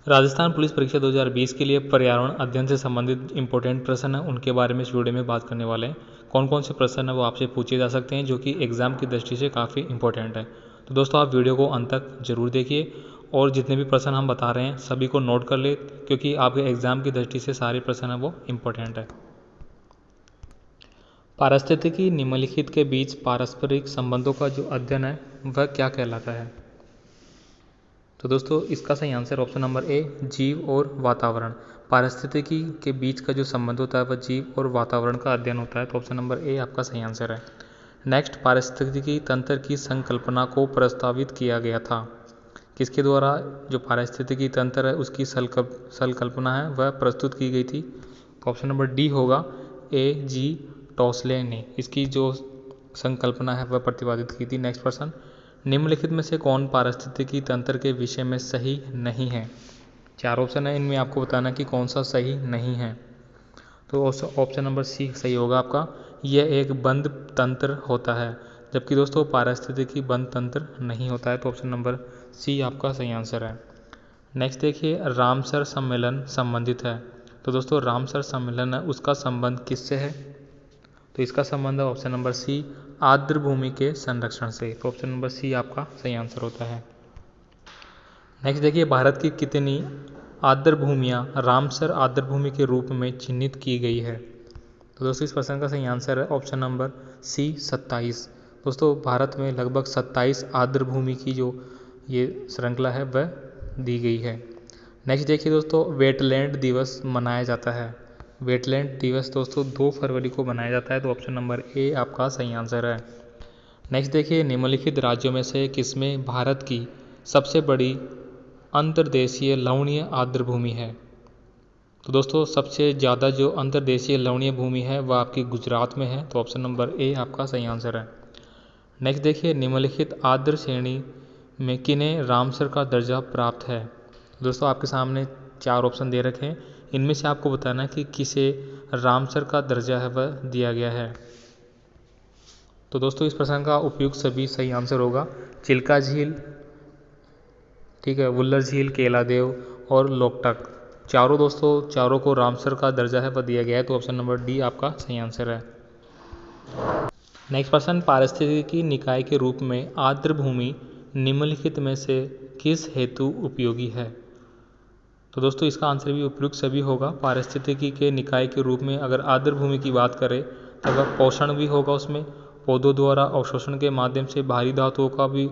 Rajasthan police परीक्षा 2020 के लिए पर्यावरण अध्ययन से संबंधित इंपॉर्टेंट प्रश्न हैं, उनके बारे में इस वीडियो में बात करने वाले हैं। कौन कौन से प्रश्न हैं वो आपसे पूछे जा सकते हैं, जो कि एग्ज़ाम की दृष्टि से काफ़ी इंपॉर्टेंट है। तो दोस्तों आप वीडियो को अंत तक जरूर देखिए और जितने भी प्रश्न हम बता रहे हैं सभी को नोट कर ले, क्योंकि आपके एग्ज़ाम की दृष्टि से सारे प्रश्न हैं वो इम्पोर्टेंट है। पारिस्थितिकी निम्नलिखित के बीच पारस्परिक संबंधों का जो अध्ययन है वह क्या कहलाता है? तो दोस्तों इसका सही आंसर ऑप्शन नंबर ए, जीव और वातावरण। पारिस्थितिकी के बीच का जो संबंध होता है वह जीव और वातावरण का अध्ययन होता है, तो ऑप्शन नंबर ए आपका सही आंसर है। नेक्स्ट, पारिस्थितिकी तंत्र की संकल्पना को प्रस्तावित किया गया था। किसके द्वारा जो पारिस्थितिकी तंत्र है उसकी संकल्पना है वह प्रस्तुत की गई थी? तो ऑप्शन नंबर डी होगा, ए जी टॉसले ने इसकी जो संकल्पना है वह प्रतिपादित की थी। नेक्स्ट प्रश्न, निम्नलिखित में से कौन पारिस्थितिकी तंत्र के विषय में सही नहीं है? चार ऑप्शन है, इनमें आपको बताना कि कौन सा सही नहीं है। तो ऑप्शन नंबर सी सही होगा आपका, यह एक बंद तंत्र होता है, जबकि दोस्तों पारिस्थितिकी बंद तंत्र नहीं होता है, तो ऑप्शन नंबर सी आपका सही आंसर है। नेक्स्ट देखिए, रामसर सम्मेलन संबंधित है। तो दोस्तों रामसर सम्मेलन है उसका संबंध किससे है? तो इसका संबंध है ऑप्शन नंबर सी, आर्द्र भूमि के संरक्षण से, तो ऑप्शन नंबर सी आपका सही आंसर होता है। नेक्स्ट देखिए, भारत की कितनी आर्द्र भूमियाँ रामसर आर्द्र भूमि के रूप में चिन्हित की गई है? तो दोस्तों इस प्रश्न का सही आंसर है ऑप्शन नंबर सी 27। दोस्तों भारत में लगभग 27 आर्द्र भूमि की जो ये श्रृंखला है वह दी गई है। नेक्स्ट देखिए दोस्तों, वेटलैंड दिवस मनाया जाता है। वेटलैंड दिवस दोस्तों 2 फरवरी को मनाया जाता है, तो ऑप्शन नंबर ए आपका सही आंसर है। नेक्स्ट देखिए, निम्नलिखित राज्यों में से किसमें भारत की सबसे बड़ी अंतर्देशीय लवणीय आर्द्र भूमि है? तो दोस्तों सबसे ज़्यादा जो अंतर्देशीय लवणीय भूमि है वह आपकी गुजरात में है, तो ऑप्शन नंबर ए आपका सही आंसर है। नेक्स्ट देखिए, निम्नलिखित आर्द्र श्रेणी में किन्हें रामसर का दर्जा प्राप्त है? दोस्तों आपके सामने 4 ऑप्शन दे रखे हैं, इनमें से आपको बताना है कि किसे रामसर का दर्जा है वह दिया गया है। तो दोस्तों इस प्रश्न का उपयुक्त सभी सही आंसर होगा, चिल्का झील, ठीक है, वुल्लर झील, केलादेव और लोकटक। चारों को रामसर का दर्जा है वह दिया गया है, तो ऑप्शन नंबर डी आपका सही आंसर है। नेक्स्ट प्रश्न, पारिस्थितिकी निकाय के रूप में आर्द्र भूमि निम्नलिखित में से किस हेतु उपयोगी है? तो दोस्तों इसका आंसर भी उपयुक्त सभी होगा। पारिस्थितिकी के निकाय के रूप में अगर आर्द्र भूमि की बात करें तो वह पोषण भी होगा, उसमें पौधों द्वारा अवशोषण के माध्यम से भारी धातुओं का भी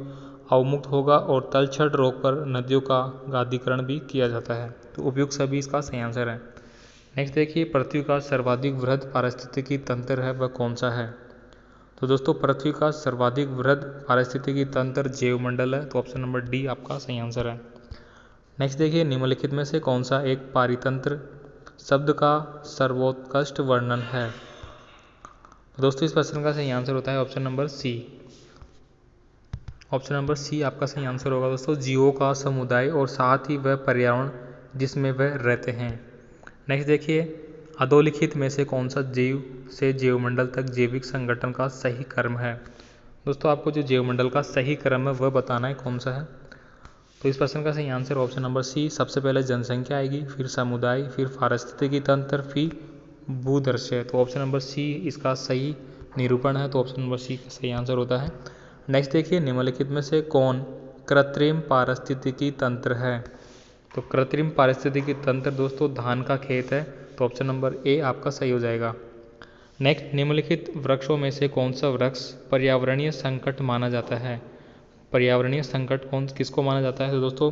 अवमुक्त होगा और तलछट रोग पर नदियों का गादीकरण भी किया जाता है, तो उपयुक्त सभी इसका सही आंसर है। नेक्स्ट देखिए, पृथ्वी का सर्वाधिक वृहद पारिस्थितिकी तंत्र है वह कौन सा है? तो दोस्तों पृथ्वी का सर्वाधिक वृहद पारिस्थितिकी तंत्र जैवमंडल है, तो ऑप्शन नंबर डी आपका सही आंसर है। नेक्स्ट देखिए, निम्नलिखित में से कौन सा एक पारितंत्र शब्द का सर्वोत्कृष्ट वर्णन है? तो दोस्तों इस प्रश्न का सही आंसर होता है option number C. Option number C आपका सही आंसर होगा दोस्तों, जीवों का समुदाय और साथ ही वह पर्यावरण जिसमें वह रहते हैं। नेक्स्ट देखिए, अधोलिखित में से कौन सा जीव से जैवमंडल तक जैविक संगठन का सही क्रम है? दोस्तों आपको जो जैवमंडल का सही क्रम है वह बताना है कौन सा है। तो इस प्रश्न का सही आंसर ऑप्शन नंबर सी, सबसे पहले जनसंख्या आएगी, फिर समुदाय, फिर पारिस्थितिकी तंत्र, फिर भूदृश्य, तो ऑप्शन नंबर सी इसका सही निरूपण है, तो ऑप्शन नंबर सी का सही आंसर होता है। नेक्स्ट देखिए, निम्नलिखित में से कौन कृत्रिम पारिस्थितिकी तंत्र है? तो कृत्रिम पारिस्थितिकी तंत्र दोस्तों धान का खेत है, तो ऑप्शन नंबर ए आपका सही हो जाएगा। नेक्स्ट, निम्नलिखित वृक्षों में से कौन सा वृक्ष पर्यावरणीय संकट माना जाता है? पर्यावरणीय संकट किसको माना जाता है? तो दोस्तों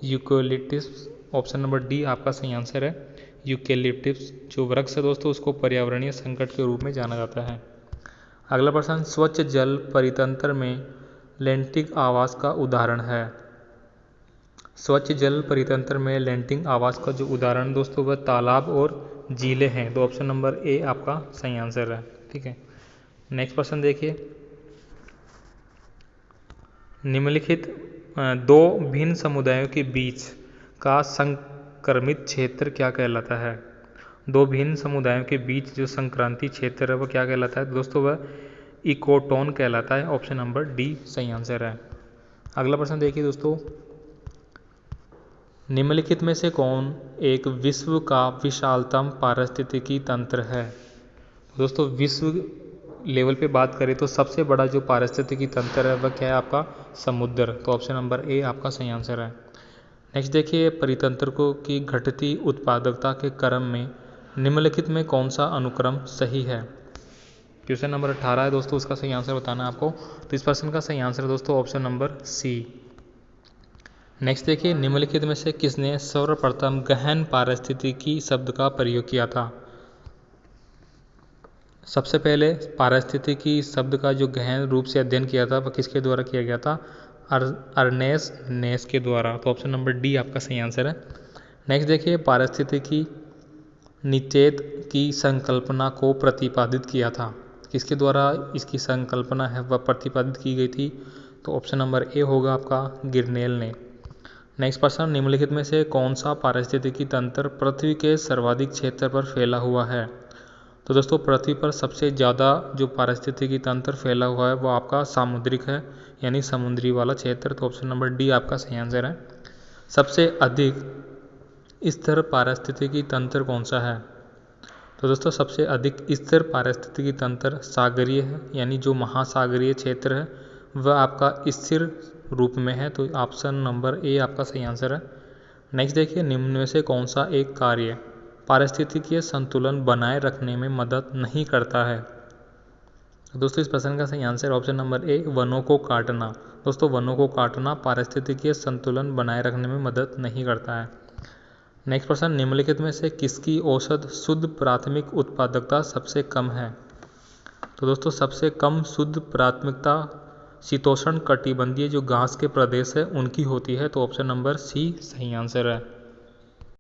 यूकेलिप्टस, ऑप्शन नंबर डी आपका सही आंसर है। यूकेलिप्टस जो वृक्ष है दोस्तों उसको पर्यावरणीय संकट के रूप में जाना जाता है। अगला प्रश्न, स्वच्छ जल परितंत्र में लैंटिक आवास का उदाहरण है। स्वच्छ जल परितंत्र में लैंटिक आवास का जो उदाहरण दोस्तों वह तालाब और झीलें हैं, तो ऑप्शन नंबर ए आपका सही आंसर है। ठीक है, नेक्स्ट प्रश्न देखिए, निम्नलिखित दो भिन्न समुदायों के बीच का संक्रमित क्षेत्र क्या कहलाता है? दो भिन्न समुदायों के बीच जो संक्रांति क्षेत्र है वह क्या कहलाता है? दोस्तों वह इकोटोन कहलाता है, ऑप्शन नंबर डी सही आंसर है। अगला प्रश्न देखिए दोस्तों, निम्नलिखित में से कौन एक विश्व का विशालतम पारिस्थितिकी तंत्र है? दोस्तों विश्व लेवल पे बात करें तो सबसे बड़ा जो पारिस्थितिकी तंत्र है वह क्या है? आपका समुद्र। तो ऑप्शन नंबर ए आपका सही आंसर है। नेक्स्ट देखिए, परितंत्रकों की घटती उत्पादकता के क्रम में निम्नलिखित में कौन सा अनुक्रम सही है? क्वेश्चन नंबर 18 है दोस्तों, उसका सही आंसर बताना है आपको। तो इस प्रश्न का सही आंसर है दोस्तों ऑप्शन नंबर सी। नेक्स्ट देखिए, निम्नलिखित में से किसने सर्वप्रथम गहन पारिस्थितिकी शब्द का प्रयोग किया था? सबसे पहले पारिस्थितिकी शब्द का जो गहन रूप से अध्ययन किया था वह किसके द्वारा किया गया था? अर्नेस्ट नेस के द्वारा। तो ऑप्शन नंबर डी आपका सही आंसर है। नेक्स्ट देखिए, पारिस्थितिकी निषेध की संकल्पना को प्रतिपादित किया था, किसके द्वारा इसकी संकल्पना है वह प्रतिपादित की गई थी? तो ऑप्शन नंबर ए होगा आपका गिरनेल ने। नेक्स्ट प्रश्न, निम्नलिखित में से कौन सा पारिस्थितिकी तंत्र पृथ्वी के सर्वाधिक क्षेत्र पर फैला हुआ है? तो दोस्तों पृथ्वी पर सबसे ज़्यादा जो पारिस्थितिकी तंत्र फैला हुआ है वो आपका सामुद्रिक है, यानी समुद्री वाला क्षेत्र। तो ऑप्शन नंबर डी आपका सही आंसर है। सबसे अधिक स्थिर पारिस्थितिकी तंत्र कौन सा है? तो दोस्तों सबसे अधिक स्थिर पारिस्थितिकी तंत्र सागरीय है, यानी जो महासागरीय क्षेत्र है वह आपका स्थिर रूप में है। तो ऑप्शन नंबर ए आपका सही आंसर है। नेक्स्ट देखिए, निम्न में से कौन सा एक कार्य पारिस्थितिकीय संतुलन बनाए रखने में मदद नहीं करता है? दोस्तों इस प्रश्न का सही आंसर ऑप्शन नंबर ए वनों को काटना। दोस्तों वनों को काटना पारिस्थितिकीय संतुलन बनाए रखने में मदद नहीं करता है। नेक्स्ट प्रश्न, निम्नलिखित में से किसकी औसत शुद्ध प्राथमिक उत्पादकता सबसे कम है? तो दोस्तों सबसे कम शुद्ध प्राथमिकता शीतोष्ण कटिबंधीय जो घास के प्रदेश है उनकी होती है। तो ऑप्शन नंबर सी सही आंसर है।